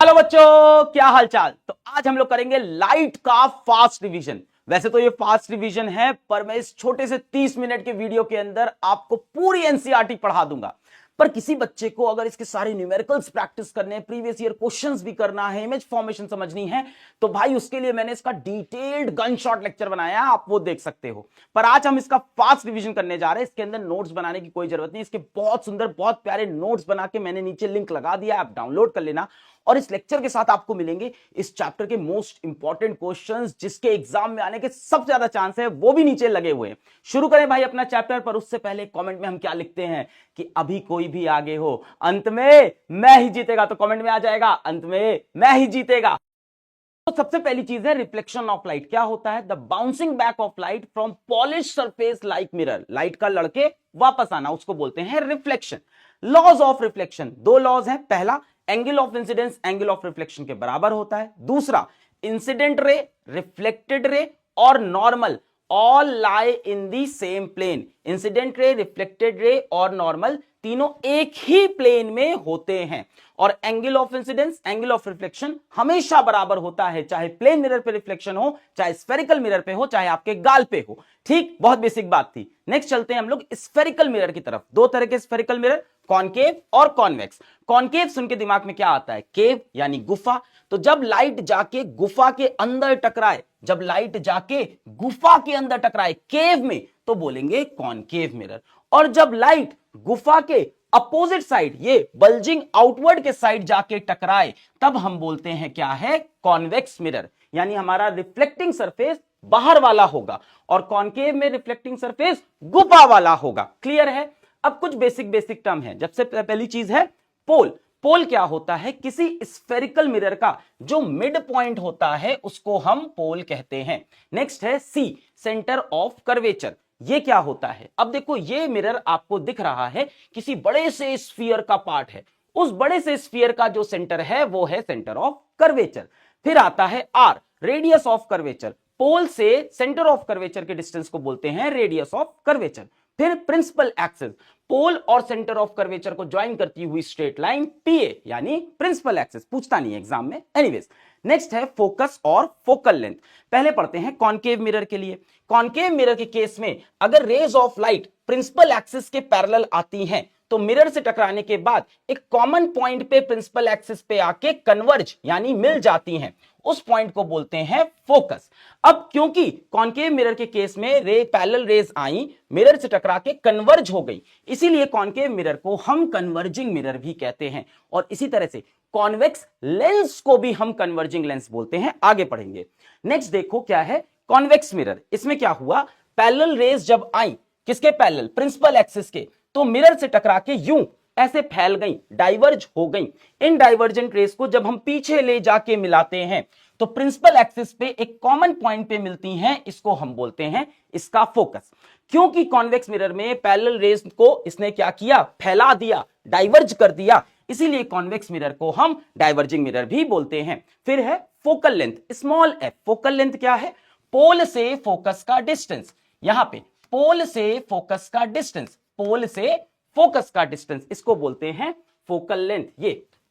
Hello बच्चों, क्या हालचाल। तो आज हम लोग करेंगे लाइट का फास्ट रिवीजन। वैसे तो ये फास्ट रिवीजन है, पर मैं इस छोटे से 30 मिनट के वीडियो के अंदर आपको पूरी एनसीईआरटी पढ़ा दूंगा। पर किसी बच्चे को अगर इसके सारे न्यूमेरिकल्स प्रैक्टिस करने हैं, प्रीवियस ईयर क्वेश्चंस भी करना है, इमेज फॉर्मेशन समझनी है, तो भाई उसके लिए मैंने इसका डिटेल्ड गन शॉट लेक्चर बनाया, आप वो देख सकते हो। पर आज हम इसका फास्ट रिवीजन करने जा रहे हैं। इसके अंदर नोट्स बनाने की कोई जरूरत नहीं, इसके बहुत सुंदर बहुत प्यारे नोट्स बना के मैंने नीचे लिंक लगा दिया, आप डाउनलोड कर लेना। और इस लेक्चर के साथ आपको मिलेंगे इस चैप्टर के मोस्ट इंपॉर्टेंट क्वेश्चंस, जिसके एग्जाम में आने के सबसे ज्यादा चांस है, वो भी नीचे लगे हुए हैं। शुरू करें भाई अपना चैप्टर। पर उससे पहले कमेंट में हम क्या लिखते हैं कि अभी कोई भी आगे हो, अंत में मैं ही जीतेगा। तो कमेंट में आ जाएगा, अंत में मैं ही जीतेगा। तो सबसे पहली चीज है रिफ्लेक्शन ऑफ लाइट। क्या होता है? The bouncing back of light from polish surface like mirror. Light का लड़के वापस आना, उसको बोलते हैं रिफ्लेक्शन। लॉज ऑफ रिफ्लेक्शन, दो लॉज हैं। पहला, angle of incidence angle of reflection के बराबर होता है। दूसरा, इंसिडेंट रे, रिफ्लेक्टेड रे और normal all lie in the same plane. Incident ray, reflected ray और नॉर्मल तीनों एक ही प्लेन में होते हैं। और angle of incidence angle of reflection हमेशा बराबर होता है, चाहे प्लेन मिरर पे रिफ्लेक्शन हो, चाहे स्फेरिकल मिरर पे हो, चाहे आपके गाल पे हो। ठीक, बहुत बेसिक बात थी। नेक्स्ट चलते हैं हम लोग स्फेरिकल मिरर की तरफ। दो तरह के स्फेरिकल मिरर, कॉनकेव और कॉन्वेक्स। कॉनकेव सुन के दिमाग में क्या आता है? केव यानी गुफा। तो जब लाइट जाके गुफा के अंदर टकराए, जब लाइट जाके गुफा के अंदर टकराए केव में, तो बोलेंगे कॉनकेव मिरर। और जब लाइट गुफा के अपोजिट साइड, ये बल्जिंग आउटवर्ड के साइड जाके टकराए, तब हम बोलते हैं क्या है? Convex mirror. यानी हमारा रिफ्लेक्टिंग सरफेस बाहर वाला होगा और कॉनकेव में रिफ्लेक्टिंग सरफेस गुफा वाला होगा। क्लियर है? अब कुछ बेसिक टर्म है। जब से पहली चीज है पोल। पोल क्या होता है? किसी स्फेरिकल मिरर का जो मिड पॉइंट होता है उसको हम पोल कहते हैं। नेक्स्ट है सी, सेंटर ऑफ कर्वेचर। ये क्या होता है? अब देखो, ये मिरर आपको दिख रहा है, किसी बड़े से स्फीयर का पार्ट है। उस बड़े से स्फीयर का जो सेंटर है वो है सेंटर ऑफ कर्वेचर। फिर आता है आर, रेडियस ऑफ कर्वेचर। पोल से सेंटर ऑफ कर्वेचर के डिस्टेंस को बोलते हैं रेडियस ऑफ कर्वेचर। फिर प्रिंसिपल एक्सिस, पोल और सेंटर ऑफ कर्वेचर को ज्वाइन करती हुई स्ट्रेट लाइन पीए, यानी प्रिंसिपल एक्सिस। पूछता नहीं है एग्जाम में, एनीवेज। नेक्स्ट है फोकस और फोकल लेंथ। पहले पढ़ते हैं कॉनकेव मिरर के लिए। कॉनकेव मिरर के केस में अगर rays of light principal axis के पैरेलल आती हैं, तो मिरर से टकराने के बाद एक कॉमन पॉइंट पे प्रिंसिपल एक्सिस पे आके कन्वर्ज यानी मिल जाती हैं, उस पॉइंट को बोलते हैं फोकस। अब क्योंकि कॉनकेव मिरर के केस में पैरेलल रेज आई, मिरर से टकरा के कन्वर्ज हो गई, इसीलिए कॉनकेव मिरर को हम कन्वर्जिंग मिरर भी कहते हैं। और इसी तरह से कॉन्वेक्स लेंस को भी हम कन्वर्जिंग लेंस बोलते हैं। आगे पढ़ेंगे। नेक्स्ट देखो क्या है कॉन्वेक्स मिरर। इसमें क्या हुआ? पैरेलल रेज जब आई, किसके पैरेलल? प्रिंसिपल एक्सिस के, तो मिरर से टकरा के यूं ऐसे फैल गई, डाइवर्ज हो गई। इन डाइवर्जेंट रेस को जब हम पीछे ले जाके मिलाते हैं, तो प्रिंसिपल एक्सिस पे एक कॉमन पॉइंट पे मिलती हैं, इसको हम बोलते हैं इसका फोकस। क्योंकि कॉन्वेक्स मिरर में पैरेलल रेस को इसने क्या किया? फैला दिया, डाइवर्ज कर दिया, इसीलिए कॉन्वेक्स मिरर को हम डाइवर्जिंग मिरर भी बोलते हैं। फिर है focal length, small F. Focal length क्या है? पोल से फोकस का डिस्टेंस। यहां पे पोल से फोकस का डिस्टेंस, पोल से फोकस का डिस्टेंस, इसको बोलते हैं फोकल लेंथ। ये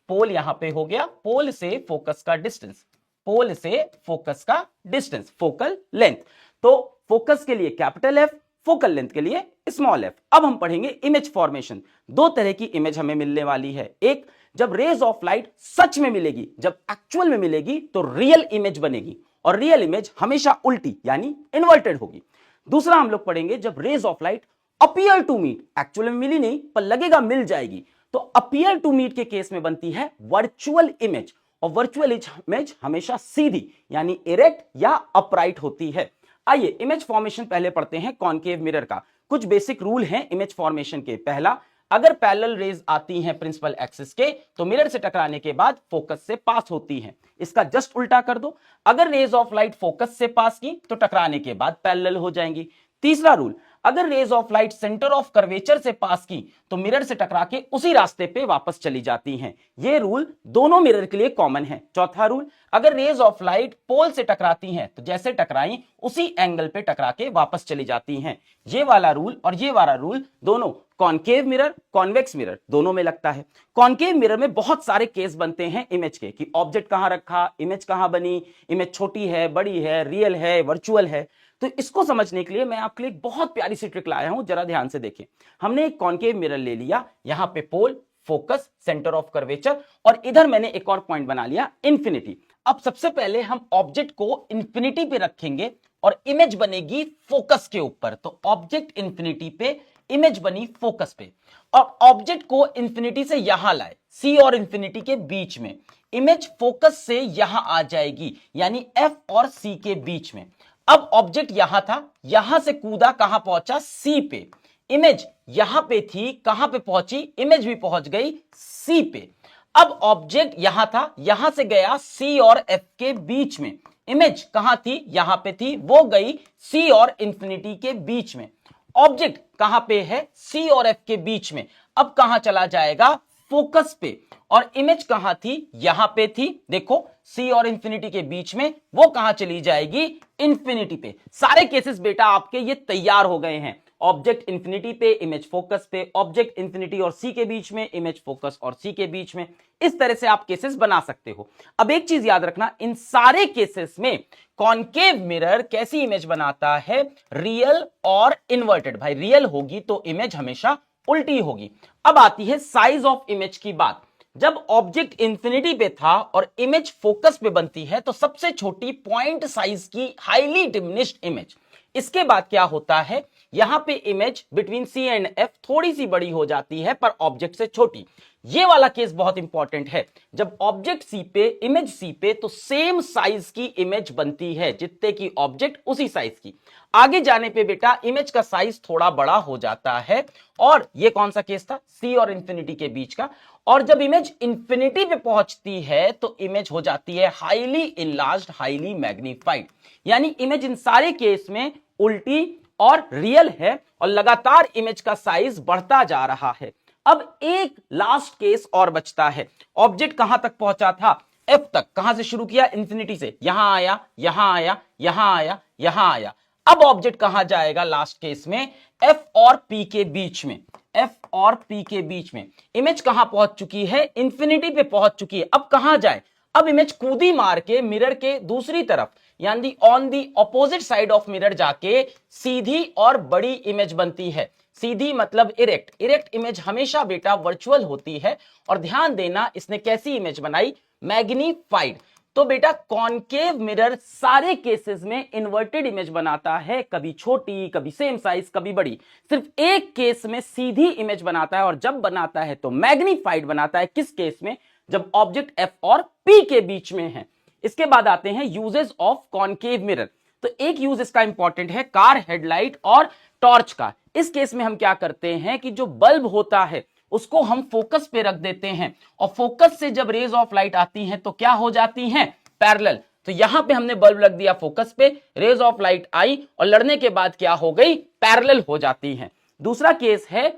पोल यहां पे हो गया, पोल से फोकस का डिस्टेंस, पोल से फोकस का डिस्टेंस, फोकल लेंथ। तो फोकस के लिए कैपिटल एफ, फोकल लेंथ के लिए स्मॉल एफ। अब हम पढ़ेंगे इमेज फॉर्मेशन। दो तरह की इमेज हमें मिलने वाली है। एक, जब रेज ऑफ लाइट सच में मिलेगी, जब एक्चुअल में मिलेगी, तो रियल इमेज बनेगी, और रियल इमेज हमेशा उल्टी यानी इन्वर्टेड होगी। दूसरा हम लोग पढ़ेंगे जब rays of light appear to meet, actual में मिली नहीं पर लगेगा मिल जाएगी, तो अपीयर टू मीट के केस में बनती है वर्चुअल इमेज। और वर्चुअल इमेज हमेशा सीधी यानी इरेक्ट या अपराइट होती है। आइए इमेज फॉर्मेशन पहले पढ़ते हैं कॉनकेव मिरर का। कुछ बेसिक रूल हैं इमेज फॉर्मेशन के। पहला, अगर पैरेलल रेज आती हैं प्रिंसिपल एक्सिस के, तो मिरर से टकराने के बाद फोकस से पास होती हैं। इसका जस्ट उल्टा कर दो, अगर रेज ऑफ लाइट फोकस से पास की तो टकराने के बाद पैरेलल हो जाएंगी। तीसरा रूल, अगर rays of light centre of curvature से पास की तो मिरर से टकरा के उसी रास्ते पे वापस चली जाती हैं। ये रूल दोनों मिरर के लिए कॉमन है। चौथा रूल, अगर रेज ऑफ लाइट पोल से टकराती हैं तो जैसे टकराई उसी एंगल पे टकरा के वापस चली जाती हैं। ये वाला रूल और ये वाला रूल दोनों कॉनकेव मिरर, कॉन्वेक्स मिरर दोनों में लगता है। कॉनकेव मिरर में बहुत सारे केस बनते हैं इमेज के, कि ऑब्जेक्ट कहां रखा, इमेज कहां बनी, इमेज छोटी है, बड़ी है, रियल है, वर्चुअल है। तो इसको समझने के लिए मैं आपके लिए एक बहुत प्यारी सी ट्रिक लाया हूं, जरा ध्यान से देखें। हमने एक कॉनकेव मिरर ले लिया, यहां पे पोल, फोकस, सेंटर ऑफ कर्वेचर, और इधर मैंने एक और पॉइंट बना लिया, इंफिनिटी। अब सबसे पहले हम ऑब्जेक्ट को इंफिनिटी पे रखेंगे और इमेज बनेगी फोकस के ऊपर। तो ऑब्जेक्ट इंफिनिटी पे, इमेज बनी फोकस पे। और ऑब्जेक्ट को इंफिनिटी से यहां लाए, सी और इंफिनिटी के बीच में, इमेज फोकस से यहां आ जाएगी, यानी एफ और सी के बीच में। अब ऑब्जेक्ट यहां था, यहां से कूदा, कहां पहुंचा, सी पे। इमेज यहां पे थी, कहां पे पहुंची, इमेज भी पहुंच गई सी पे। अब ऑब्जेक्ट यहां था, यहां से गया सी और एफ के बीच में। इमेज कहां थी, यहां पे थी, वो गई सी और इंफिनिटी के बीच में। ऑब्जेक्ट कहां पे है, सी और एफ के बीच में, अब कहां चला जाएगा, फोकस पे। और इमेज कहां थी, यहां पे थी, देखो सी और इंफिनिटी के बीच में, वो कहां चली जाएगी, इंफिनिटी पे। सारे केसेस बेटा आपके ये तैयार हो गए हैं। ऑब्जेक्ट इंफिनिटी पे, इमेज फोकस पे, ऑब्जेक्ट इंफिनिटी और सी के बीच में, इमेज फोकस और सी के बीच में। इस तरह से आप केसेस बना सकते हो। अब एक चीज याद रखना, इन सारे केसेस में कॉनकेव मिरर कैसी इमेज बनाता है, रियल और इन्वर्टेड। भाई रियल होगी तो इमेज हमेशा उल्टी होगी। अब आती है साइज ऑफ इमेज की बात। जब ऑब्जेक्ट इंफिनिटी पे था और इमेज फोकस पे बनती है तो सबसे छोटी पॉइंट साइज की हाईली डिमिनिश्ड इमेज। इसके बाद क्या होता है, यहां पे image between C and F थोड़ी सी बड़ी हो जाती है पर ऑब्जेक्ट से छोटी। ये वाला केस बहुत इंपॉर्टेंट है। जब ऑब्जेक्ट सी पे, इमेज सी पे, तो सेम साइज की इमेज बनती है, जितने की ऑब्जेक्ट उसी साइज की। आगे जाने पे बेटा इमेज का साइज थोड़ा बड़ा हो जाता है। और ये कौन सा केस था, सी और इंफिनिटी के बीच का। और जब इमेज इंफिनिटी पे पहुंचती है तो इमेज हो जाती है हाईली इनलार्ज्ड, हाईली मैग्नीफाइड। यानी इमेज इन सारे केस में उल्टी और रियल है और लगातार इमेज का साइज बढ़ता जा रहा है। अब एक लास्ट केस और बचता है। ऑब्जेक्ट कहां तक पहुंचा था, एफ तक। कहां से शुरू किया, इंफिनिटी से, यहां आया, यहां आया, यहां आया, यहां आया। अब ऑब्जेक्ट कहां जाएगा लास्ट केस में, एफ और पी के बीच में। एफ और पी के बीच में इमेज कहां पहुंच चुकी है, इंफिनिटी पे पहुंच चुकी है। अब कहां जाए, अब इमेज कूदी मार के मिरर के दूसरी तरफ, यानी on the opposite side of mirror जाके सीधी और बड़ी इमेज बनती है। सीधी मतलब इरेक्ट। इरेक्ट इमेज हमेशा बेटा वर्चुअल होती है। और ध्यान देना, इसने कैसी इमेज बनाई, मैग्नीफाइड। तो बेटा कॉनकेव मिरर सारे केसेस में इन्वर्टेड इमेज बनाता है, कभी छोटी, कभी सेम साइज, कभी बड़ी। सिर्फ एक केस में सीधी इमेज बनाता है, और जब बनाता है तो मैग्नीफाइड बनाता है। किस केस में, जब ऑब्जेक्ट एफ और पी के बीच में है। इसके बाद आते हैं यूजेस ऑफ कॉनकेव मिरर। तो एक यूज इसका इंपॉर्टेंट है, कार हेडलाइट और टॉर्च का। इस केस में हम क्या करते हैं कि जो बल्ब होता है उसको हम फोकस पे रख देते हैं, और फोकस से जब रेज ऑफ लाइट आती हैं तो क्या हो जाती हैं, पैरेलल। तो यहां पे हमने बल्ब रख दिया फोकस पे, रेज ऑफ लाइट आई और लड़ने के बाद क्या हो गई, पैरेलल हो जाती हैं। दूसरा केस है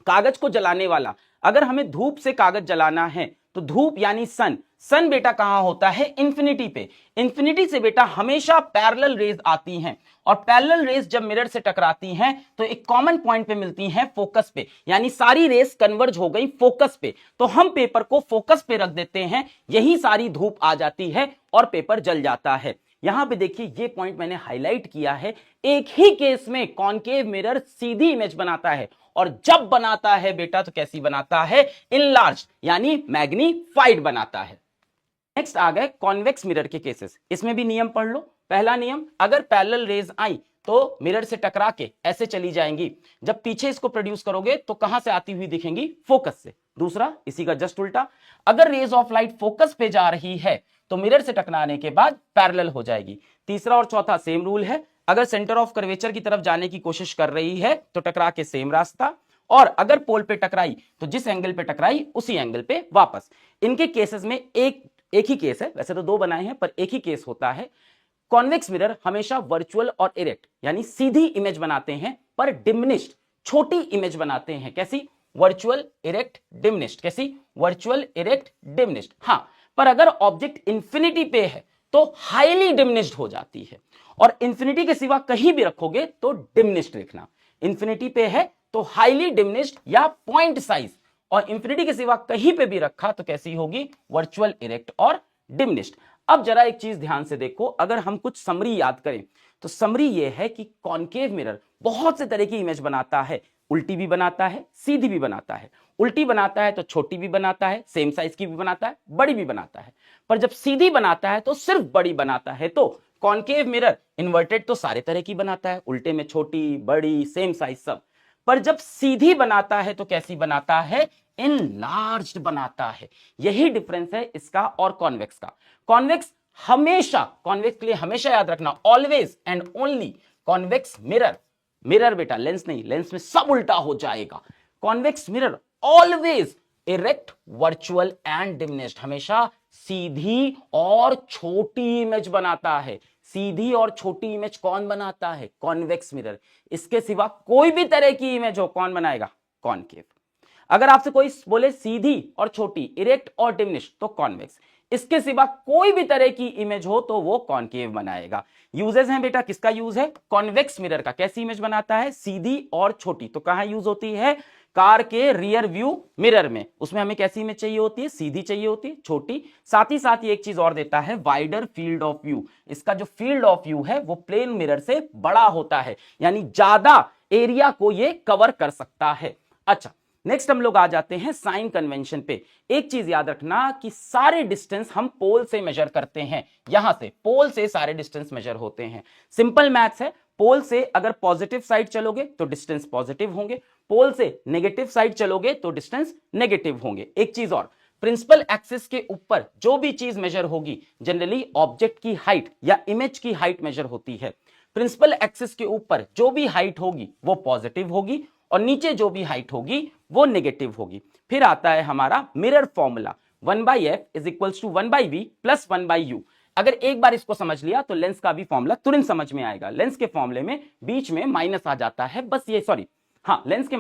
कागज को जलाने वाला। अगर हमें धूप से कागज जलाना है तो धूप यानी सन, सन बेटा कहां होता है, इंफिनिटी पे। इंफिनिटी से बेटा हमेशा पैरेलल रेज आती हैं, और पैरेलल रेज जब मिरर से टकराती हैं तो एक कॉमन पॉइंट पे मिलती हैं, फोकस पे। यानी सारी रेज कन्वर्ज हो गई फोकस पे। तो हम पेपर को फोकस पे रख देते हैं, यही सारी धूप आ जाती है और पेपर जल जाता है। यहां पे देखिए ये पॉइंट मैंने हाईलाइट किया है। एक ही केस में कॉनकेव मिरर सीधी इमेज बनाता है, और जब बनाता है बेटा तो कैसी बनाता है, इनलार्ज यानी मैग्नीफाइड बनाता है। नेक्स्ट आ गए कॉन्वेक्स मिरर के केसेस। इसमें भी नियम पढ़ लो। पहला नियम, अगर पैरेलल रेज आई तो मिरर से टकरा के ऐसे चली जाएंगी। जब पीछे इसको प्रोड्यूस करोगे तो कहां से आती हुई दिखेंगी, फोकस से। दूसरा, इसी का जस्ट उल्टा, अगर रेज ऑफ लाइट फोकस पे जा रही है तो मिरर से टकराने के बाद पैरेलल हो जाएगी। तीसरा और चौथा सेम रूल है, अगर सेंटर ऑफ कर्वेचर की तरफ जाने की कोशिश कर रही है तो टकरा के सेम रास्ता, और अगर पोल पे टकराई तो जिस एंगल पे टकराई उसी एंगल पे वापस। इनके केसेस में एक ही केस है, वैसे तो दो बनाए हैं पर एक ही केस होता है। कॉन्वेक्स मिरर हमेशा वर्चुअल और इरेक्ट यानी सीधी इमेज बनाते हैं, पर डिमिनिश्ड छोटी इमेज बनाते हैं। कैसी? Virtual erect diminished. कैसी? Virtual erect diminished. हां, पर अगर ऑब्जेक्ट इंफिनिटी पे है तो हाईली डिमिनिश्ड हो जाती है, और इंफिनिटी के सिवा कहीं भी रखोगे तो डिमिनिश्ड लिखना। इंफिनिटी पे है तो हाईली डिमिनिश्ड या पॉइंट साइज, और इंफिनिटी के सिवा कहीं पे भी रखा तो कैसी होगी? वर्चुअल इरेक्ट और डिमिनिश्ड। अब जरा एक चीज ध्यान से देखो, अगर हम कुछ समरी याद करें तो समरी यह है कि कॉन्केव मिरर बहुत से तरह की इमेज बनाता है। उल्टी भी बनाता है, सीधी भी बनाता है। उल्टी बनाता है तो छोटी भी बनाता है, सेम साइज की भी बनाता है, बड़ी भी बनाता है। पर जब सीधी बनाता है तो सिर्फ बड़ी बनाता है। तो कॉन्केव मिरर इन्वर्टेड तो सारे तरह की बनाता है, उल्टे में छोटी, बड़ी, सेम साइज सब। पर जब सीधी बनाता है तो कैसी बनाता है? इनलार्ज्ड बनाता है। यही डिफरेंस है इसका और कॉन्वेक्स का। कॉन्वेक्स हमेशा, कॉन्वेक्स के लिए हमेशा याद रखना, always and only convex mirror, mirror बेटा लेंस नहीं, लेंस में सब उल्टा हो जाएगा। Convex mirror always erect, virtual and diminished, हमेशा सीधी और छोटी इमेज बनाता है। सीधी और छोटी इमेज कौन बनाता है? Convex mirror. इसके सिवा कोई भी तरह की इमेज हो कौन बनाएगा? कॉनकेव। अगर आपसे कोई बोले सीधी और छोटी, इरेक्ट और डिमिनिश्ड, तो कॉन्वेक्स। इसके सिवा कोई भी तरह की इमेज हो तो वो कॉनकेव बनाएगा। यूजेस हैं बेटा, किसका यूज है? कॉन्वेक्स मिरर का। कैसी इमेज बनाता है? सीधी और छोटी। तो कहां यूज होती है? कार के रियर व्यू मिरर में। उसमें हमें कैसी इमेज चाहिए होती है? सीधी चाहिए होती है, छोटी। साथ ही साथ ये एक चीज और देता है, वाइडर फील्ड ऑफ व्यू। इसका जो फील्ड ऑफ व्यू है वो प्लेन मिरर से बड़ा होता है, यानी ज्यादा एरिया को ये कवर कर सकता है। अच्छा, नेक्स्ट हम लोग आ जाते हैं साइन कन्वेंशन पे। एक चीज याद रखना कि सारे डिस्टेंस हम पोल से मेजर करते हैं। यहां से पोल से सारे डिस्टेंस मेजर होते हैं। सिंपल मैथ्स है। पोल से अगर पॉजिटिव साइड चलोगे तो डिस्टेंस पॉजिटिव होंगे, पोल से नेगेटिव साइड चलोगे तो डिस्टेंस नेगेटिव होंगे। एक चीज और, प्रिंसिपल एक्सिस के ऊपर जो भी चीज मेजर होगी, जनरली ऑब्जेक्ट की हाइट या इमेज की हाइट मेजर होती है। प्रिंसिपल एक्सिस के ऊपर जो भी हाइट होगी वो पॉजिटिव होगी, और नीचे जो भी हाइट होगी वो नेगेटिव होगी। फिर आता है हमारा mirror formula, 1/f is equals to 1/v plus 1/u। अगर एक बार इसको समझ लिया तो लेंस का भी फॉर्मूला तुरंत समझ में आएगा। लेंस के फॉर्मूले में बीच में माइनस आ जाता है, बस ये, सॉरी हाँ, लेंस के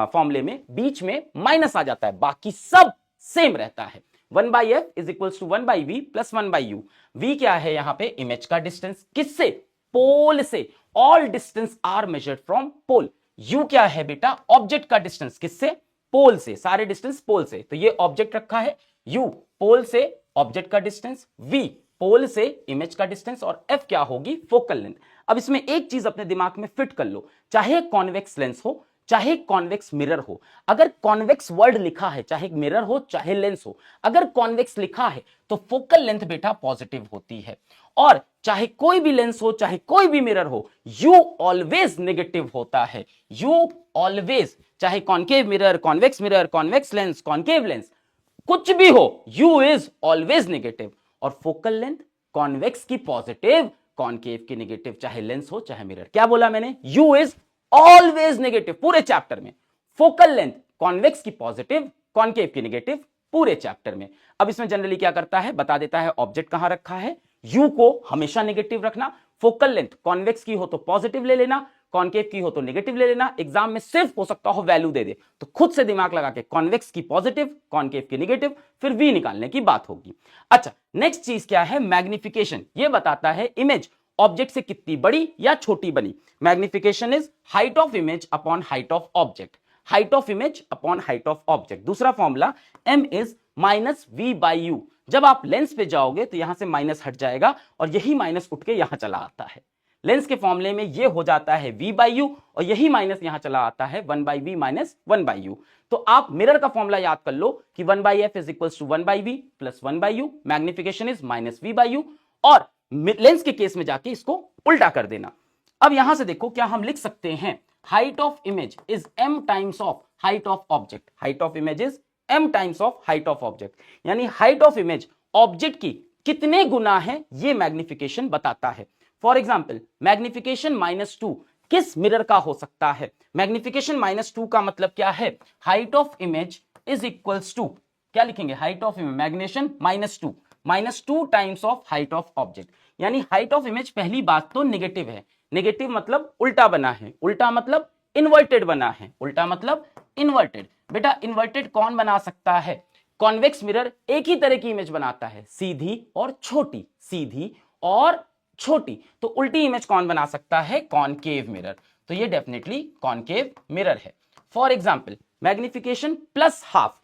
फॉर्मूले में बीच में माइनस आ जाता है, बाकी सब सेम रहता है। 1/f is equals to 1/v plus 1/u। v क्या है? यहां पे इमेज का डिस्टेंस। किससे? पोल से। All distance are measured from pole. u क्या है बेटा? ऑब्जेक्ट का डिस्टेंस। किससे? पोल से। सारे डिस्टेंस पोल से। तो ये ऑब्जेक्ट रखा है, u पोल से ऑब्जेक्ट का डिस्टेंस, v पोल से इमेज का डिस्टेंस, और f क्या होगी? Focal length. अब इसमें एक चीज अपने दिमाग में फिट कर लो, चाहे कॉन्वेक्स लेंस हो चाहे कॉन्वेक्स मिरर हो, अगर कॉन्वेक्स वर्ड लिखा है, चाहे मिरर हो चाहे लेंस हो, अगर कॉन्वेक्स लिखा है तो फोकल लेंथ बेटा पॉजिटिव होती है। और चाहे कोई भी लेंस हो चाहे कोई भी मिरर हो, यू ऑलवेज नेगेटिव होता है। यू ऑलवेज, चाहे concave mirror, convex lens, concave lens, कुछ भी हो, यू इज ऑलवेज नेगेटिव। और फोकल लेंथ कॉन्वेक्स की पॉजिटिव, कॉन्केव की नेगेटिव, चाहे लेंस हो चाहे मिरर। क्या बोला मैंने? यू इज ऑलवेज नेगेटिव पूरे चैप्टर में। फोकल लेंथ कॉन्वेक्स की पॉजिटिव, कॉन्केव की नेगेटिव पूरे चैप्टर में। अब इसमें जनरली क्या करता है? बता देता है ऑब्जेक्ट कहां रखा है, यू को हमेशा नेगेटिव रखना, फोकल लेंथ कॉन्वेक्स की हो तो पॉजिटिव ले लेना, कॉन्केव की हो तो नेगेटिव ले लेना। एग्जाम में सिर्फ हो सकता हो वैल्यू दे दे, तो खुद से दिमाग लगा के कॉन्वेक्स की पॉजिटिव, कॉन्केव की नेगेटिव, फिर वी निकालने की बात होगी। अच्छा, नेक्स्ट चीज क्या है? मैग्निफिकेशन। ये बताता है इमेज ऑब्जेक्ट से कितनी बड़ी या छोटी बनी। Magnification is height of image upon height of object, height of image upon height of object. दूसरा formula m is minus v/u। जब आप लेंस पे जाओगे तो यहां से माइनस हट जाएगा और यही माइनस उठ के यहां चला आता है। लेंस के फॉर्मूले में ये हो जाता है v/u और यही माइनस यहां चला आता है 1/v माइनस 1/u। तो आप मिरर का फॉर्मूला याद कर लो कि 1/f is equals to 1/v plus 1/u, magnification is minus v/u, और लेंस के केस में जाके इसको उल्टा कर देना। अब यहां से देखो क्या हम लिख सकते हैं, height of image is m times of height of object. Height of image is m times of height of object, यानी हाइट ऑफ इमेज ऑब्जेक्ट की कितने गुना है ये मैग्निफिकेशन बताता है। फॉर एग्जाम्पल मैग्निफिकेशन -2 किस मिरर का हो सकता है? मैग्निफिकेशन -2 का मतलब क्या है? Height of image is equals to, क्या लिखेंगे? Height of image magnification -2 -2 times of height of object. यानी हाइट ऑफ इमेज पहली बात तो नेगेटिव है, नेगेटिव मतलब उल्टा बना है, उल्टा मतलब इन्वर्टेड बना है, उल्टा मतलब इन्वर्टेड। बेटा इन्वर्टेड कौन बना सकता है? कॉन्वेक्स मिरर एक ही तरह की इमेज बनाता है, सीधी और छोटी, सीधी और छोटी। तो उल्टी इमेज कौन बना सकता है? Concave mirror. तो ये डेफिनेटली कॉनकेव मिरर है। For example magnification plus half,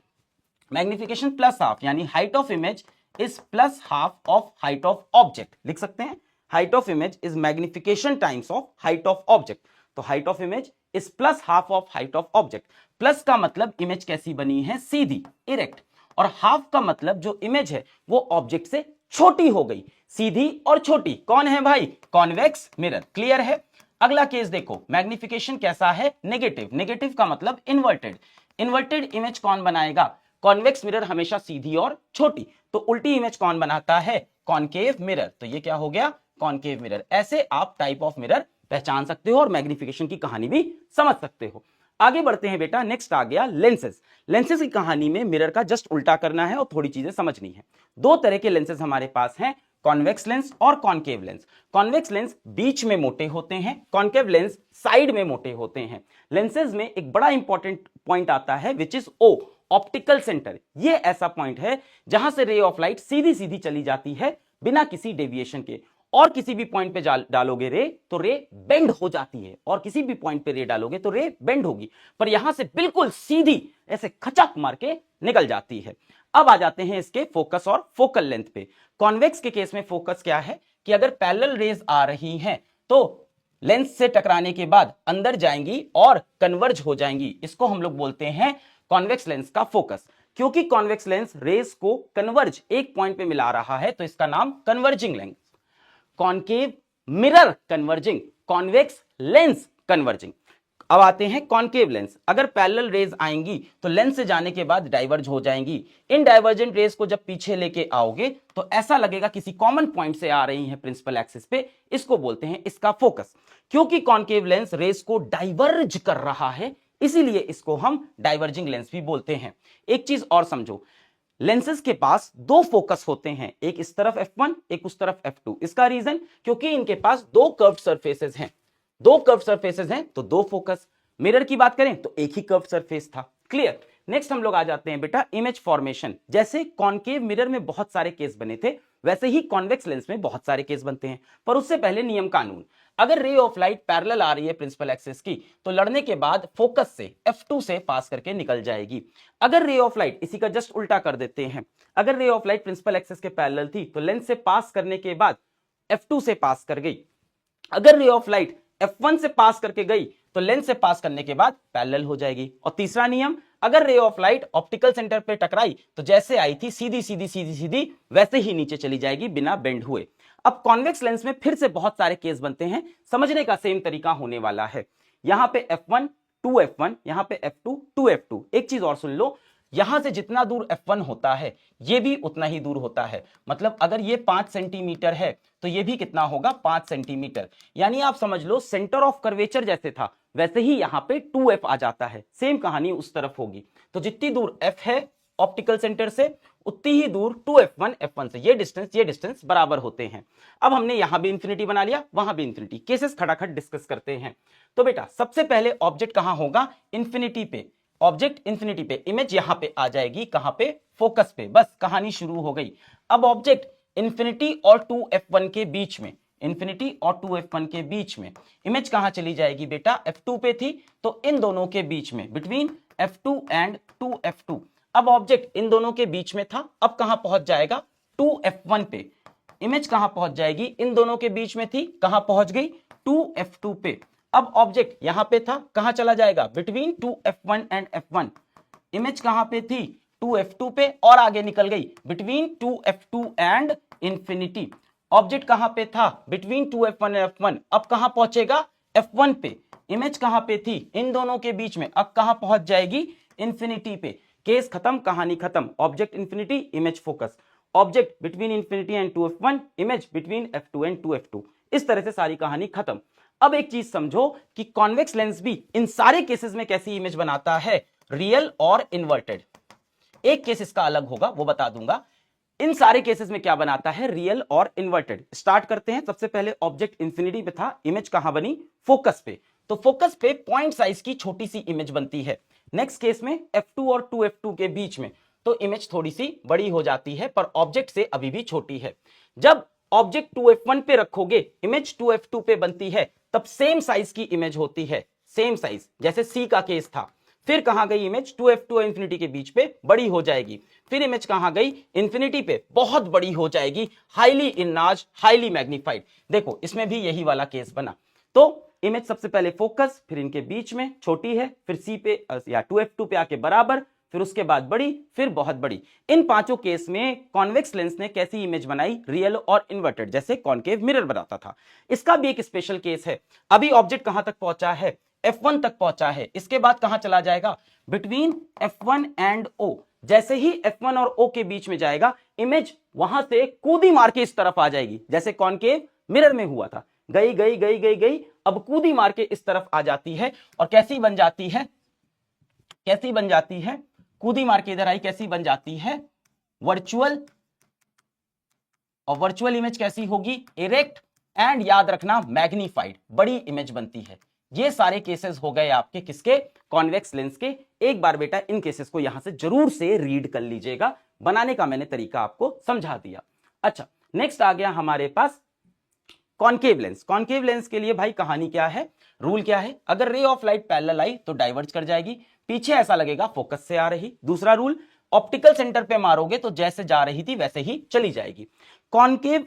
magnification plus half यानी height of image is plus half of height of object. लिख सकते हैं height of image is magnification times of height of object. तो height of image is plus half of height of object. Plus का मतलब image कैसी बनी है? सीधी, erect. और हाफ का मतलब जो इमेज है वो ऑब्जेक्ट से छोटी हो गई, सीधी और छोटी। कौन है भाई? Convex mirror. क्लियर है? अगला केस देखो, मैग्निफिकेशन कैसा है? नेगेटिव। नेगेटिव का मतलब इन्वर्टेड। इन्वर्टेड इमेज कौन बनाएगा? कॉन्वेक्स मिरर हमेशा सीधी और छोटी। तो उल्टी इमेज कौन बनाता है? Concave mirror. तो ये क्या हो गया? Concave mirror. ऐसे आप टाइप ऑफ मिरर पहचान सकते हो और मैग्निफिकेशन की कहानी भी समझ सकते हो। आगे बढ़ते हैं बेटा, नेक्स्ट आ गया लेंसेज। लेंसेज की कहानी में मिरर का जस्ट उल्टा करना है और थोड़ी चीजें समझनी है। दो तरह के लेंसेज हमारे पास हैं, कॉन्वेक्स लेंस और कॉनकेव लेंस। कॉन्वेक्स लेंस बीच में मोटे होते हैं, कॉनकेव लेंस साइड में मोटे होते हैं। लेंसेज में एक बड़ा इंपॉर्टेंट पॉइंट आता है which is O, optical centre. ये ऐसा पॉइंट है जहां से रे ऑफ लाइट सीधी सीधी चली जाती है बिना किसी डेविएशन के। और किसी भी पॉइंट पे डालोगे रे तो रे बेंड हो जाती है, और किसी भी पॉइंट पे रे डालोगे तो रे बेंड होगी, पर यहां से बिल्कुल सीधी ऐसे खचक मार के निकल जाती है। अब आ जाते हैं इसके फोकस और फोकल लेंथ पे। कॉन्वेक्स के केस में फोकस क्या है कि अगर पैरेलल रेज आ रही हैं तो लेंस से टकराने के बाद अंदर जाएंगी और कन्वर्ज हो जाएंगी। इसको हम लोग बोलते हैं कॉन्वेक्स लेंस का फोकस। क्योंकि कॉन्वेक्स लेंस रेज को कन्वर्ज एक पॉइंट पे मिला रहा है तो इसका नाम converging lens. Concave mirror converging, convex lens converging. अब आते हैं कॉनकेव लेंस। अगर पैरेलल रेज आएंगी तो लेंस से जाने के बाद डाइवर्ज हो जाएंगी। इन डाइवर्जेंट रेज को जब पीछे लेके आओगे तो ऐसा लगेगा किसी कॉमन पॉइंट से आ रही हैं प्रिंसिपल एक्सिस पे। इसको बोलते हैं इसका फोकस। क्योंकि कॉनकेव लेंस रेज को डाइवर्ज कर रहा है इसीलिए इसको हम डाइवर्जिंग लेंस भी बोलते हैं। एक चीज और समझो, लेंसेज के पास दो फोकस होते हैं, एक इस तरफ f1 एक उस तरफ f2। इसका रीजन क्योंकि इनके पास दो कर्व्ड सरफेसेस हैं, दो कर्व्ड सरफेसेस हैं तो दो फोकस। मिरर की बात करें तो एक ही कर्व्ड सरफेस था। क्लियर? नेक्स्ट हम लोग आ जाते हैं बेटा इमेज फॉर्मेशन। जैसे कॉनकेव मिरर में बहुत सारे केस बने थे वैसे ही कॉन्वेक्स लेंस में बहुत सारे केस बनते हैं, पर उससे पहले नियम कानून। अगर रे ऑफ लाइट पैरेलल आ रही है प्रिंसिपल एक्सिस की तो लड़ने के बाद फोकस से f2 से पास करके निकल जाएगी। अगर रे ऑफ लाइट, इसी का जस्ट उल्टा कर देते हैं, अगर ray of light principal axis के पैरेलल थी तो लेंस से पास करने के बाद f2 से पास कर गई। अगर रे ऑफ लाइट f1 से पास करके गई तो लेंस से पास करने के बाद पैरेलल हो जाएगी। और तीसरा नियम, अगर ray of light optical centre पे टकराई तो जैसे आई थी सीधी सीधी सीधी सीधी वैसे ही नीचे चली जाएगी बिना बेंड हुए। अब कॉन्वेक्स लेंस में फिर से बहुत सारे केस बनते हैं, समझने का सेम तरीका होने वाला है। यहां पे f1 2f1, यहां पे f2 2f2। एक चीज और सुन लो, यहां से जितना दूर f1 होता है ये भी उतना ही दूर होता है। मतलब अगर ये 5 सेंटीमीटर है तो ये भी कितना होगा? 5 सेंटीमीटर। यानी आप समझ लो सेंटर ऑफ कर्वेचर जैसे था वैसे ही यहां पे 2f आ जाता है। सेम कहानी उस तरफ होगी। तो जितनी दूर f है ऑप्टिकल सेंटर से उतनी ही दूर 2f1 f1 से, ये डिस्टेंस बराबर होते हैं। अब हमने यहां भी इंफिनिटी बना लिया, वहां भी इंफिनिटी। केसेस खटाखट डिस्कस करते हैं। तो बेटा सबसे पहले ऑब्जेक्ट कहां होगा? इंफिनिटी पे। ऑब्जेक्ट इंफिनिटी पे, इमेज यहां पे आ जाएगी कहां पे? फोकस पे। बस कहानी शुरू हो गई। अब ऑब्जेक्ट इंफिनिटी और 2f1 के बीच में, इंफिनिटी और 2f1 के बीच में इमेज कहां चली जाएगी बेटा? f2 पे थी तो इन दोनों के बीच में, बिटवीन f2 एंड 2f2। अब ऑब्जेक्ट इन दोनों के बीच में था, अब कहां पहुंच जाएगा? 2f1 पे। इमेज कहां पहुंच जाएगी? इन दोनों के बीच में थी, कहां पहुंच गई? 2f2 पे। अब ऑब्जेक्ट यहां पे था, कहां चला जाएगा? Between 2f1 and f1। Image कहां पे थी? 2f2 पे, और आगे निकल गई between 2f2 and infinity. Object कहां पे था? Between 2f1 and f1। अब कहां पहुंचेगा? f1 पे। इमेज कहां पे थी? इन दोनों के बीच में, अब कहां पहुंच जाएगी? इंफिनिटी पे। केस खत्म, कहानी खत्म। Object infinity, image focus. Object between infinity and 2f1, image between f2 and 2f2। इस तरह से सारी कहानी खत्म। अब एक चीज समझो कि कॉन्वेक्स लेंस भी इन सारे केसेस में कैसी इमेज बनाता है? रियल और इन्वर्टेड। एक केस इसका अलग होगा वो बता दूंगा। इन सारे केसेस में क्या बनाता है, रियल और इन्वर्टेड। स्टार्ट करते हैं। सबसे पहले ऑब्जेक्ट इंफिनिटी पे था, इमेज कहां बनी, फोकस पे। तो फोकस पे पॉइंट साइज की छोटी सी इमेज बनती है। नेक्स्ट केस में f2 और 2f2 के बीच में तो इमेज थोड़ी सी बड़ी हो जाती है, पर ऑब्जेक्ट से अभी भी छोटी है। जब ऑब्जेक्ट 2f1 पे रखोगे, इमेज 2f2 पे बनती है, तब सेम साइज की इमेज होती है, सेम साइज, जैसे C का केस था। फिर कहां गई इमेज, 2f2 और इंफिनिटी के बीच पे बड़ी हो जाएगी। फिर इमेज कहां गई, इंफिनिटी पे बहुत बड़ी हो जाएगी, हाईली इनलार्ज, हाईली मैग्नीफाइड। देखो इसमें भी यही वाला केस बना। तो इमेज सबसे पहले फोकस, फिर इनके बीच में छोटी है, फिर C पे या 2f2 पे आके बराबर, फिर उसके बाद बड़ी, फिर बहुत बड़ी। इन पांचों केस में कॉन्वेक्स लेंस ने कैसी इमेज बनाई, रियल और इन्वर्टेड, जैसे कॉन्केव मिरर बनाता था। इसका भी एक स्पेशल केस है। अभी ऑब्जेक्ट कहां तक पहुंचा है, F1 तक पहुंचा है। इसके बाद कहां चला जाएगा, बिटवीन F1 एंड O। जैसे ही F1 और O के बीच में जाएगा, इमेज वहां से कूदी मार के इस तरफ आ जाएगी, जैसे कॉन्केव मिरर में हुआ था। गई गई गई गई गई, अब कूदी मार के इस तरफ आ जाती है, और कैसी बन जाती है, कैसी बन जाती है, कूदी मार के इधर आई, कैसी बन जाती है, वर्चुअल। और वर्चुअल इमेज कैसी होगी, इरेक्ट एंड याद रखना मैग्नीफाइड, बड़ी इमेज बनती है। ये सारे केसेस हो गए आपके किसके, कॉन्वेक्स लेंस के। एक बार बेटा इन केसेस को यहां से जरूर से रीड कर लीजिएगा, बनाने का मैंने तरीका आपको समझा दिया। अच्छा, नेक्स्ट आ गया हमारे पास कॉन्केव लेंस। कॉन्केव लेंस के लिए भाई कहानी क्या है, रूल क्या है, अगर रे ऑफ लाइट पैरेलल आई तो डाइवर्ज कर जाएगी, पीछे ऐसा लगेगा फोकस से आ रही। दूसरा रूल, ऑप्टिकल सेंटर पे मारोगे तो जैसे जा रही थी वैसे ही चली जाएगी। कॉन्केव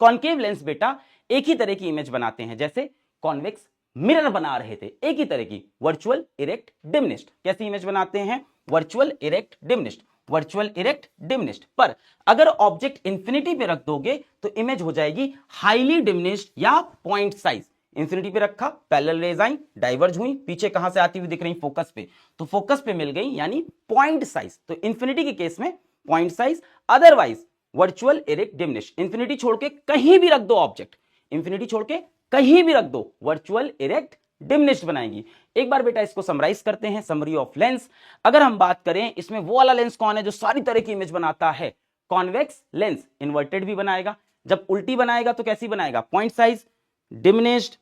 कॉन्केव लेंस बेटा एक ही तरह की इमेज बनाते हैं, जैसे कॉन्वेक्स मिरर बना रहे थे, एक ही तरह की, वर्चुअल, इरेक्ट, डिमिनिश्ड। कैसी इमेज बनाते हैं, virtual, erect, diminished, virtual, erect, diminished. पर अगर ऑब्जेक्ट इंफिनिटी पे रख दोगे तो इमेज हो जाएगी हाईली डिमिनिश्ड या पॉइंट साइज। इंफिनिटी पे रखा, पैरेलल रेज आई, डाइवर्ज हुई, पीछे कहां से आती हुई दिख रही, फोकस पे, तो फोकस पे मिल गई, यानी पॉइंट साइज। तो इंफिनिटी के केस में point size, otherwise virtual, erect, diminished. Infinity छोड़ के कहीं भी रख दो ऑब्जेक्ट, इंफिनिटी छोड़ के कहीं भी रख दो, वर्चुअल, इरेक्ट, डिमिनिश्ड बनाएंगी। एक बार बेटा इसको समराइज करते हैं, समरी ऑफ लेंस। अगर हम बात करें इसमें वो वाला लेंस कौन है जो सारी तरह की इमेज बनाता है, कॉन्वेक्स लेंस। इन्वर्टेड भी बनाएगा, जब उल्टी बनाएगा तो कैसी बनाएगा, point size, diminished,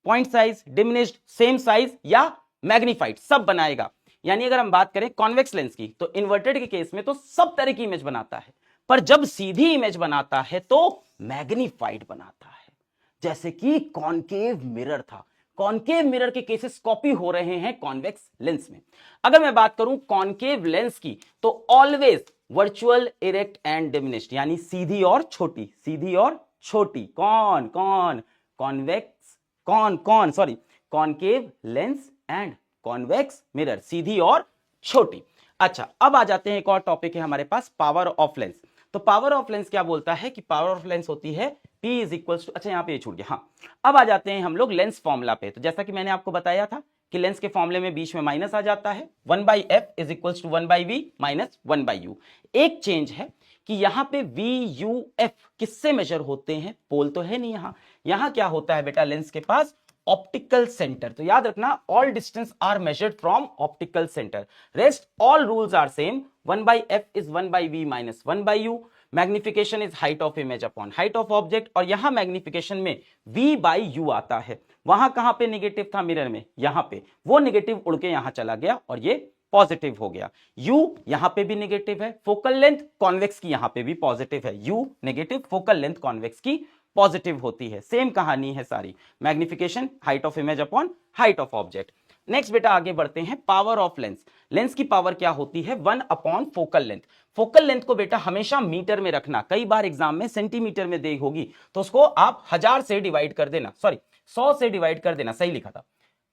point size, diminished, same size या मैग्नीफाइड, सब बनाएगा। यानी अगर हम बात करें कॉन्वेक्स लेंस की, तो इन्वर्टेड के केस में तो सब तरह की इमेज बनाता है, पर जब सीधी इमेज बनाता है तो मैग्नीफाइड बनाता है, जैसे कि कॉन्केव मिरर था। कॉन्केव मिरर के केसेस कॉपी हो रहे हैं कॉन्वेक्स लेंस में। अगर मैं बात करूं कॉन्केव लेंस की, तो always virtual, erect and diminished, यानी सीधी और छोटी, सीधी और छोटी। कौन कौन, कॉन्वेक्स, कौन sorry, concave lens and convex mirror, सीधी और छोटी। अच्छा, अब आ जाते हैं, एक और टॉपिक है हमारे पास, पावर ऑफ लेंस। तो पावर ऑफ लेंस क्या बोलता है कि पावर ऑफ लेंस होती है P इज इक्वल्स टू, अच्छा यहां पे ये छूट गया, हाँ। अब आ जाते हैं हम लोग लेंस फॉर्मूला पे। तो जैसा कि मैंने आपको बताया था कि लेंस के फॉर्मूले में बीच में माइनस आ जाता है, 1/f is equals to 1/v minus 1/u। एक चेंज है कि यहां पे VUF किससे मेजर होते हैं, पोल तो है नहीं यहां। यहां क्या होता है बेटा, लेंस के पास ऑप्टिकल सेंटर। तो याद रखना, all distance are measured from optical centre, rest all rules are same. 1/f is 1/v minus 1/u। Magnification is height of image upon height of object, और यहां मैग्निफिकेशन में v/u आता है। वहां कहां पे निगेटिव था, मिरर में, यहां पे वो निगेटिव उड़ के यहां चला गया और ये पॉजिटिव हो गया। u यहां पे भी निगेटिव है, फोकल लेंथ कॉन्वेक्स की यहां पे भी पॉजिटिव है, u negative, focal length convex की पॉजिटिव होती है। सेम कहानी है सारी, magnification, height of image upon height of object. Next बेटा आगे बढ़ते हैं, पावर ऑफ लेंस। लेंस की पावर क्या होती है, 1 upon focal length. Focal length को बेटा हमेशा मीटर में रखना, कई बार एग्जाम में सेंटीमीटर में दी होगी तो उसको आप 1000 से डिवाइड कर देना, सॉरी 100 से डिवाइड कर देना, सही लिखा था।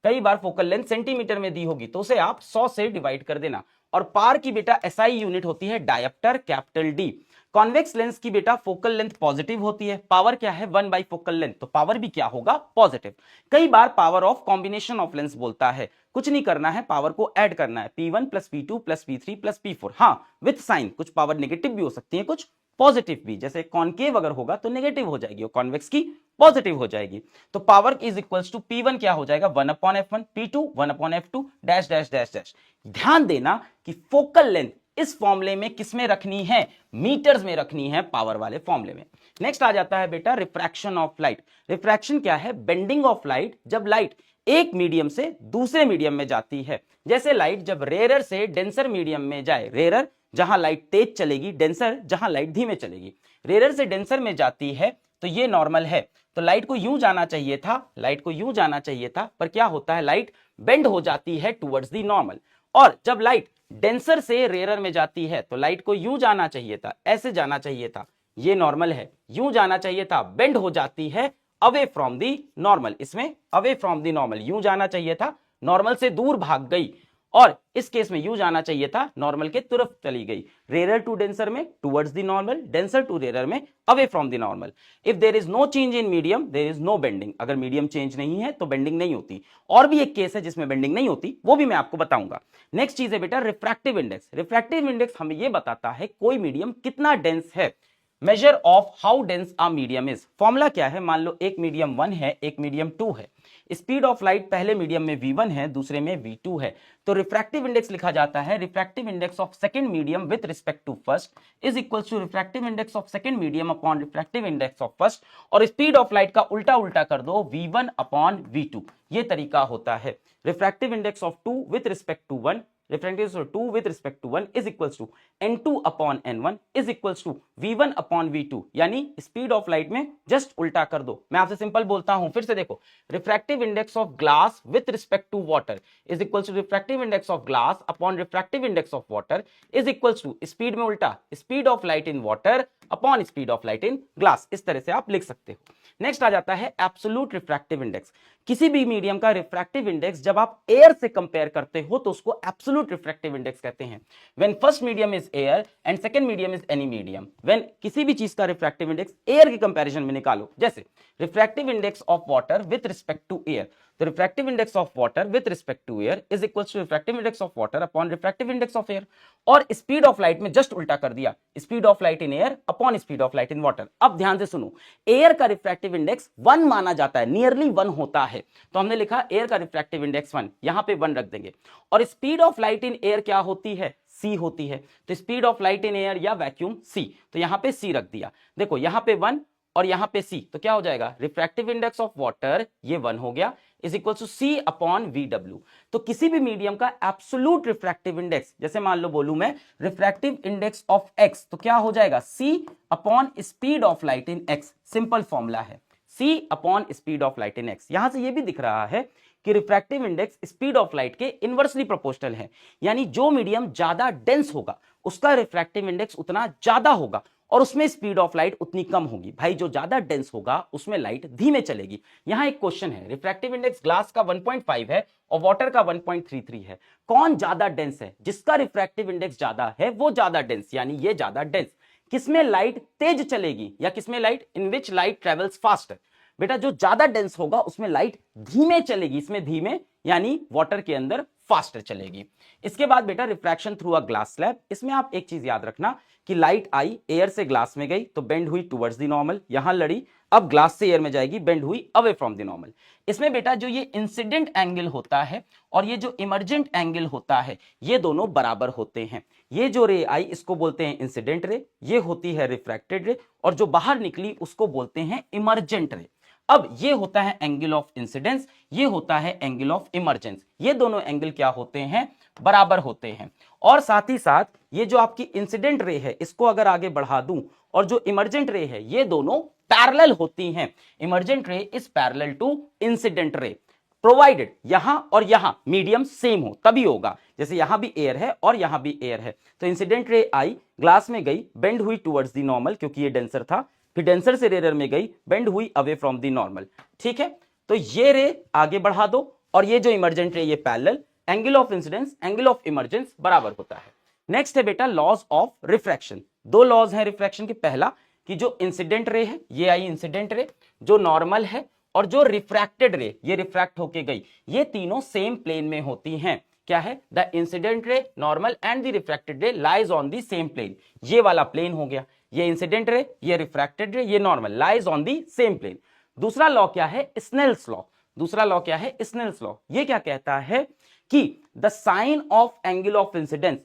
कई बार फोकल लेंथ सेंटीमीटर में दी होगी तो उसे आप 100 से डिवाइड कर देना। और पार की बेटा SI यूनिट होती है dioptre, capital D। Convex lens की बेटा फोकल लेंथ पॉजिटिव होती है, पावर क्या है, 1 बाई फोकल लेंथ, तो पावर भी क्या होगा, पॉजिटिव। कई बार power of combination of lens बोलता है, कुछ नहीं करना है, पावर को ऐड करना है, P1 plus P2 plus P3 plus P4। हाँ, विथ साइन, कुछ पावर नेगेटिव भी हो सकती है, कुछ पॉजिटिव भी, जैसे कॉन्केव अगर होगा तो नेगेटिव हो जाएगी और कॉन्वेक्स की पॉजिटिव हो जाएगी। तो power is equals to P1 क्या हो जाएगा, 1 upon F1, P2 1 upon F2 dash dash dash dash. ध्यान देना कि फोकल लेंथ इस फॉर्मूले में किसमें रखनी है, मीटर्स में रखनी है, पावर वाले फॉर्मूले में। नेक्स्ट आ जाता है बेटा रिफ्रैक्शन ऑफ लाइट। रिफ्रैक्शन क्या है, बेंडिंग ऑफ लाइट, जब लाइट एक मीडियम से दूसरे मीडियम में जाती है। जैसे लाइट जब रेयर से डेंसर मीडियम में जाए, रेयर जहां लाइट तेज चलेगी, डेंसर जहां लाइट धीमे चलेगी, रेयर से डेंसर में जाती है तो ये नॉर्मल है। तो लाइट को यूं जाना चाहिए था, लाइट को यूं जाना चाहिए था, पर क्या होता है, लाइट बेंड हो जाती है टुवर्ड्स दी नॉर्मल। और जब लाइट डेंसर से रेयर में जाती है तो लाइट को यूं जाना चाहिए था, ऐसे जाना चाहिए था, ये नॉर्मल है, यूं जाना चाहिए था, बेंड हो जाती है अवे फ्रॉम दी नॉर्मल, इसमें अवे फ्रॉम दी नॉर्मल, यूं जाना चाहिए था, नॉर्मल से दूर भाग गई। और इस केस में यूं जाना चाहिए था, नॉर्मल के तरफ चली गई, रेयर टू डेंसर में towards the normal, denser to rare में away from the normal. If there is no change in medium there is no bending, अगर मीडियम चेंज नहीं है तो बेंडिंग नहीं होती। और भी एक केस है जिसमें बेंडिंग नहीं होती, वो भी मैं आपको बताऊंगा। नेक्स्ट चीज है बेटा रिफ्रैक्टिव इंडेक्स। रिफ्रैक्टिव इंडेक्स हमें यह बताता है कोई मीडियम कितना डेंस है, measure of how dense a medium is. Formula क्या है, मान लो एक मीडियम 1 है, एक मीडियम 2 है, स्पीड ऑफ लाइट पहले मीडियम में v1 है, दूसरे में v2 है, तो रिफ्रैक्टिव इंडेक्स लिखा जाता है refractive index of second medium with respect to first is equals to refractive index of second medium upon refractive index of first, और स्पीड ऑफ लाइट का उल्टा उल्टा कर दो, v1 अपॉन v2। ये तरीका होता है। Refractive index of 2 with respect to 1, refractive index of 2 with respect to 1 is equals to n2 upon n1 is equals to v1 upon v2, यानी स्पीड ऑफ लाइट में जस्ट उल्टा कर दो। मैं आपसे सिंपल बोलता हूं, फिर से देखो, refractive index of glass with respect to water is equals to refractive index of glass upon refractive index of water is equals to speed में उल्टा, speed of light in water upon speed of light in glass. इस तरह से आप लिख सकते हो। Next आ जाता है एब्सोल्यूट रिफ्रैक्टिव इंडेक्स। किसी भी मीडियम का रिफ्रैक्टिव इंडेक्स जब आप एयर से कंपेयर करते हो तो उसको एब्सोल्यूट रिफ्रैक्टिव इंडेक्स कहते हैं। When first medium is air and second medium is any medium, when किसी भी चीज का रिफ्रैक्टिव इंडेक्स एयर के कंपैरिजन में निकालो, जैसे refractive index of water with respect to air, तो refractive index of water with respect to air is equals to refractive index of water upon refractive index of air, और speed of light में just उल्टा कर दिया, speed of light in air upon speed of light in water. अब ध्यान से सुनो, air का रिफ्रैक्टिव इंडेक्स 1 माना जाता है, नियरली 1 होता है, तो हमने लिखा एयर का रिफ्रैक्टिव इंडेक्स 1, यहां पे 1 रख देंगे। और speed of light in air क्या होती है, c होती है, तो speed of light in air या वैक्यूम c, तो यहां पे c रख दिया। देखो यहां पे 1 और यहां पे c, तो क्या हो जाएगा, रिफ्रैक्टिव इंडेक्स ऑफ वाटर ये 1 हो गया is equal to c upon VW। तो किसी भी मीडियम का एब्सोल्यूट रिफ्रैक्टिव इंडेक्स, जैसे मान लो बोलूं मैं रिफ्रैक्टिव इंडेक्स ऑफ x, तो क्या हो जाएगा c upon speed of light in x। Simple formula है, c upon speed of light in x। यहां से ये भी दिख रहा है कि refractive index speed of light के इनवर्सली प्रोपोर्शनल है, यानी जो मीडियम ज्यादा डेंस होगा उसका रिफ्रैक्टिव इंडेक्स उतना ज्यादा होगा और उसमें स्पीड ऑफ लाइट उतनी कम होगी। भाई जो ज्यादा डेंस होगा उसमें लाइट धीमे चलेगी। यहां एक क्वेश्चन है, रिफ्रैक्टिव इंडेक्स ग्लास का 1.5 है और वाटर का 1.33 है, कौन ज्यादा डेंस है? जिसका रिफ्रैक्टिव इंडेक्स ज्यादा है वो ज्यादा डेंस, यानी ये ज्यादा डेंस। किसमें लाइट तेज चलेगी या किसमें light, in which light travels faster. बेटा जो ज्यादा डेंस होगा उसमें लाइट धीमे चलेगी, इसमें धीमे यानी वाटर के अंदर फास्टर चलेगी। इसके बाद बेटा refraction through a glass slab. इसमें आप एक चीज याद रखना कि लाइट आई, एयर से ग्लास में गई तो बेंड हुई टुवर्ड्स द नॉर्मल, यहां लड़ी, अब ग्लास से एयर में जाएगी, बेंड हुई अवे फ्रॉम द नॉर्मल। इसमें बेटा जो ये इंसिडेंट एंगल होता है और ये जो इमर्जेंट एंगल होता है ये दोनों बराबर होते हैं। ये जो रे आई इसको बोलते हैं इंसिडेंट रे, ये होती है रिफ्रैक्टेड रे, और जो बाहर निकली उसको बोलते हैं इमर्जेंट रे। अब ये होता है एंगल ऑफ इंसिडेंस, ये होता है एंगल ऑफ इमर्जेंस। ये दोनों एंगल क्या होते हैं, बराबर होते हैं। और साथ ही साथ ये जो आपकी इंसिडेंट रे है इसको अगर आगे बढ़ा दूं और जो इमर्जेंट रे है ये दोनों पैरेलल होती हैं। Emergent ray is parallel to incident ray, provided यहां और यहां मीडियम सेम हो तभी होगा। जैसे यहां भी एयर है और यहां भी एयर है, तो इंसिडेंट रे आई, ग्लास में गई, बेंड हुई टुवर्ड्स द नॉर्मल क्योंकि ये डेंसर था, फिर डेंसर से रेयर में गई, बेंड हुई अवे फ्रॉम द नॉर्मल। ठीक है, तो ये रे आगे बढ़ा दो और ये जो इमर्जेंट रे ये parallel, angle of incidence angle of emergence बराबर होता है। नेक्स्ट है बेटा लॉज ऑफ रिफ्रैक्शन। 2 लॉज हैं रिफ्रैक्शन के। पहला कि जो इंसिडेंट रे है ये आई इंसिडेंट रे, जो नॉर्मल है और जो रिफ्रैक्टेड रे ये रिफ्रैक्ट होके गई, ये तीनों सेम प्लेन में होती हैं। क्या है, the incident ray, normal and the refracted ray lies on the same plane. ये वाला प्लेन हो गया, ये इंसिडेंट रे, ये रिफ्रैक्टेड रे, ये normal, lies on the same plane. दूसरा लॉ क्या है, स्नेल्स लॉ। दूसरा लॉ क्या है, स्नेल्स लॉ। ये क्या कहता है कि the sine of angle of incidence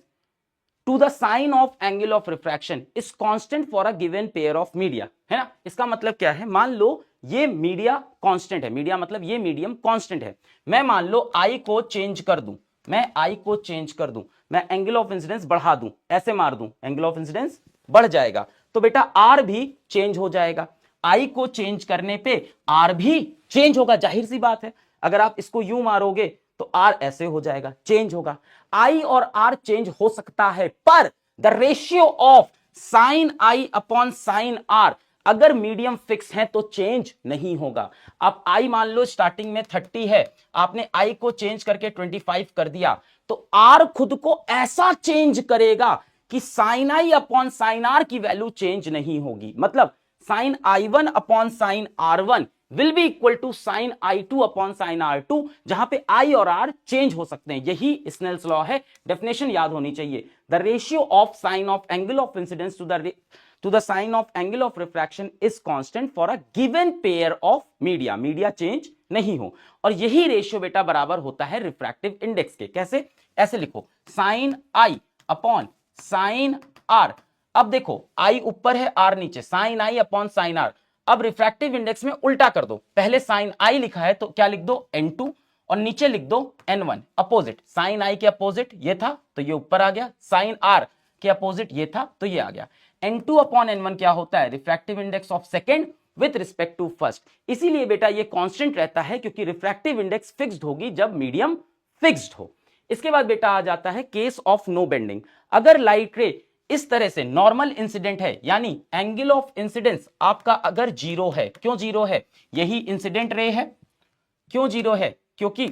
to the sine of angle of refraction is constant for a given pair of media, है ना। इसका मतलब क्या है, मान लो ये मीडिया कांस्टेंट है, मीडिया मतलब ये मीडियम कांस्टेंट है, मैं मान लो आई को चेंज कर दूं, मैं आई को चेंज कर दूं, मैं एंगल ऑफ इंसिडेंस बढ़ा दूं, ऐसे मार दूं, एंगल ऑफ इंसिडेंस बढ़ जाएगा, तो बेटा आर भी चेंज हो जाएगा। आई को चेंज करने पे आर भी चेंज होगा, जाहिर सी बात है। अगर आप इसको यूं मारोगे तो आर ऐसे हो जाएगा, चेंज होगा। आई और आर चेंज हो सकता है, पर the ratio of sine I upon sine R अगर मीडियम फिक्स है तो चेंज नहीं होगा। अब आई मान लो स्टार्टिंग में 30 है, आपने आई को चेंज करके 25 कर दिया, तो आर खुद को ऐसा चेंज करेगा कि साइन आई अपॉन साइन आर की वैल्यू चेंज नहीं होगी। मतलब sine i one upon sine r one will be equal to sine i two upon sine r two, जहां पे आई और आर चेंज हो सकते हैं। यही स्नेल्स लॉ है, डेफिनेशन याद होनी चाहिए। The ratio of sign of angle of incidence to the sine of angle of refraction is constant for a given pair of media, media change नहीं हो। और यही रेशियो बेटा बराबर होता है रिफ्रैक्टिव इंडेक्स के। कैसे, ऐसे लिखो साइन आई अपॉन साइन आर। अब देखो आई ऊपर है आर नीचे, साइन आई अपॉन साइन आर। अब रिफ्रैक्टिव इंडेक्स में उल्टा कर दो, पहले साइन आई लिखा है तो क्या लिख दो n2 और नीचे लिख दो n1 अपोजिट। साइन आई के अपोजिट ये था तो ये ऊपर आ गया, साइन आर के अपोजिट ये था तो ये आ गया। n2 अपॉन n1 क्या होता है, refractive index of second with respect to first. इसीलिए बेटा ये कांस्टेंट रहता है क्योंकि रिफ्रैक्टिव इंडेक्स फिक्स्ड होगी जब मीडियम फिक्स्ड हो। इसके बाद बेटा आ जाता है केस ऑफ नो बेंडिंग। अगर लाइट रे इस तरह से नॉर्मल इंसिडेंट है, यानी एंगल ऑफ इंसिडेंस आपका अगर जीरो है, क्यों जीरो है, यही इंसिडेंट रे है, क्यों जीरो है, क्योंकि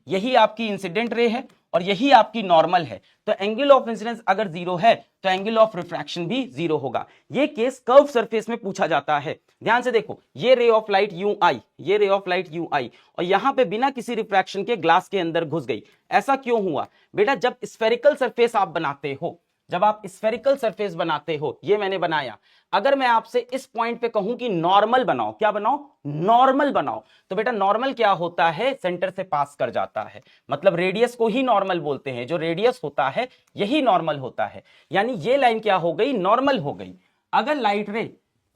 यही आपकी इंसिडेंट रे है और यही आपकी नॉर्मल है, तो एंगल ऑफ इंसिडेंस अगर जीरो है तो एंगल ऑफ रिफ्रैक्शन भी जीरो होगा। ये केस कर्व सरफेस में पूछा जाता है। ध्यान से देखो, ये रे ऑफ लाइट यूं आई, ये रे ऑफ लाइट यूं आई और यहां पे बिना किसी रिफ्रैक्शन के ग्लास के अंदर घुस गई। ऐसा क्यों हुआ बेटा, जब स्फेरिकल सरफेस आप बनाते हो, जब आप स्फेरिकल सरफेस बनाते हो, ये मैंने बनाया, अगर मैं आपसे इस पॉइंट पे कहूं कि नॉर्मल बनाओ, क्या बनाओ, नॉर्मल बनाओ, तो बेटा नॉर्मल क्या होता है, सेंटर से पास कर जाता है। मतलब रेडियस को ही नॉर्मल बोलते हैं, जो रेडियस होता है यही नॉर्मल होता है। यानी ये लाइन क्या हो गई, नॉर्मल हो गई। अगर लाइट रे,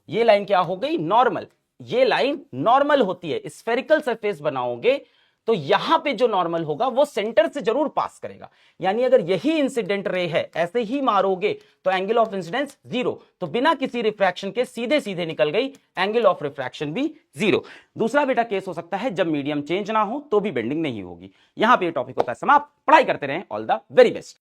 ये लाइन क्या हो गई, नॉर्मल, ये लाइन नॉर्मल होती है। स्फेरिकल सरफेस बनाओगे तो यहां पे जो नॉर्मल होगा वो सेंटर से जरूर पास करेगा। यानी अगर यही इंसिडेंट रे है, ऐसे ही मारोगे तो एंगल ऑफ इंसिडेंस जीरो, तो बिना किसी रिफ्रैक्शन के सीधे सीधे निकल गई, एंगल ऑफ रिफ्रैक्शन भी जीरो। दूसरा बेटा केस हो सकता है जब मीडियम चेंज ना हो तो भी बेंडिंग नहीं होगी। यहां पे टॉपिक होता है समाप्त। पढ़ाई करते रहें, ऑल द वेरी बेस्ट।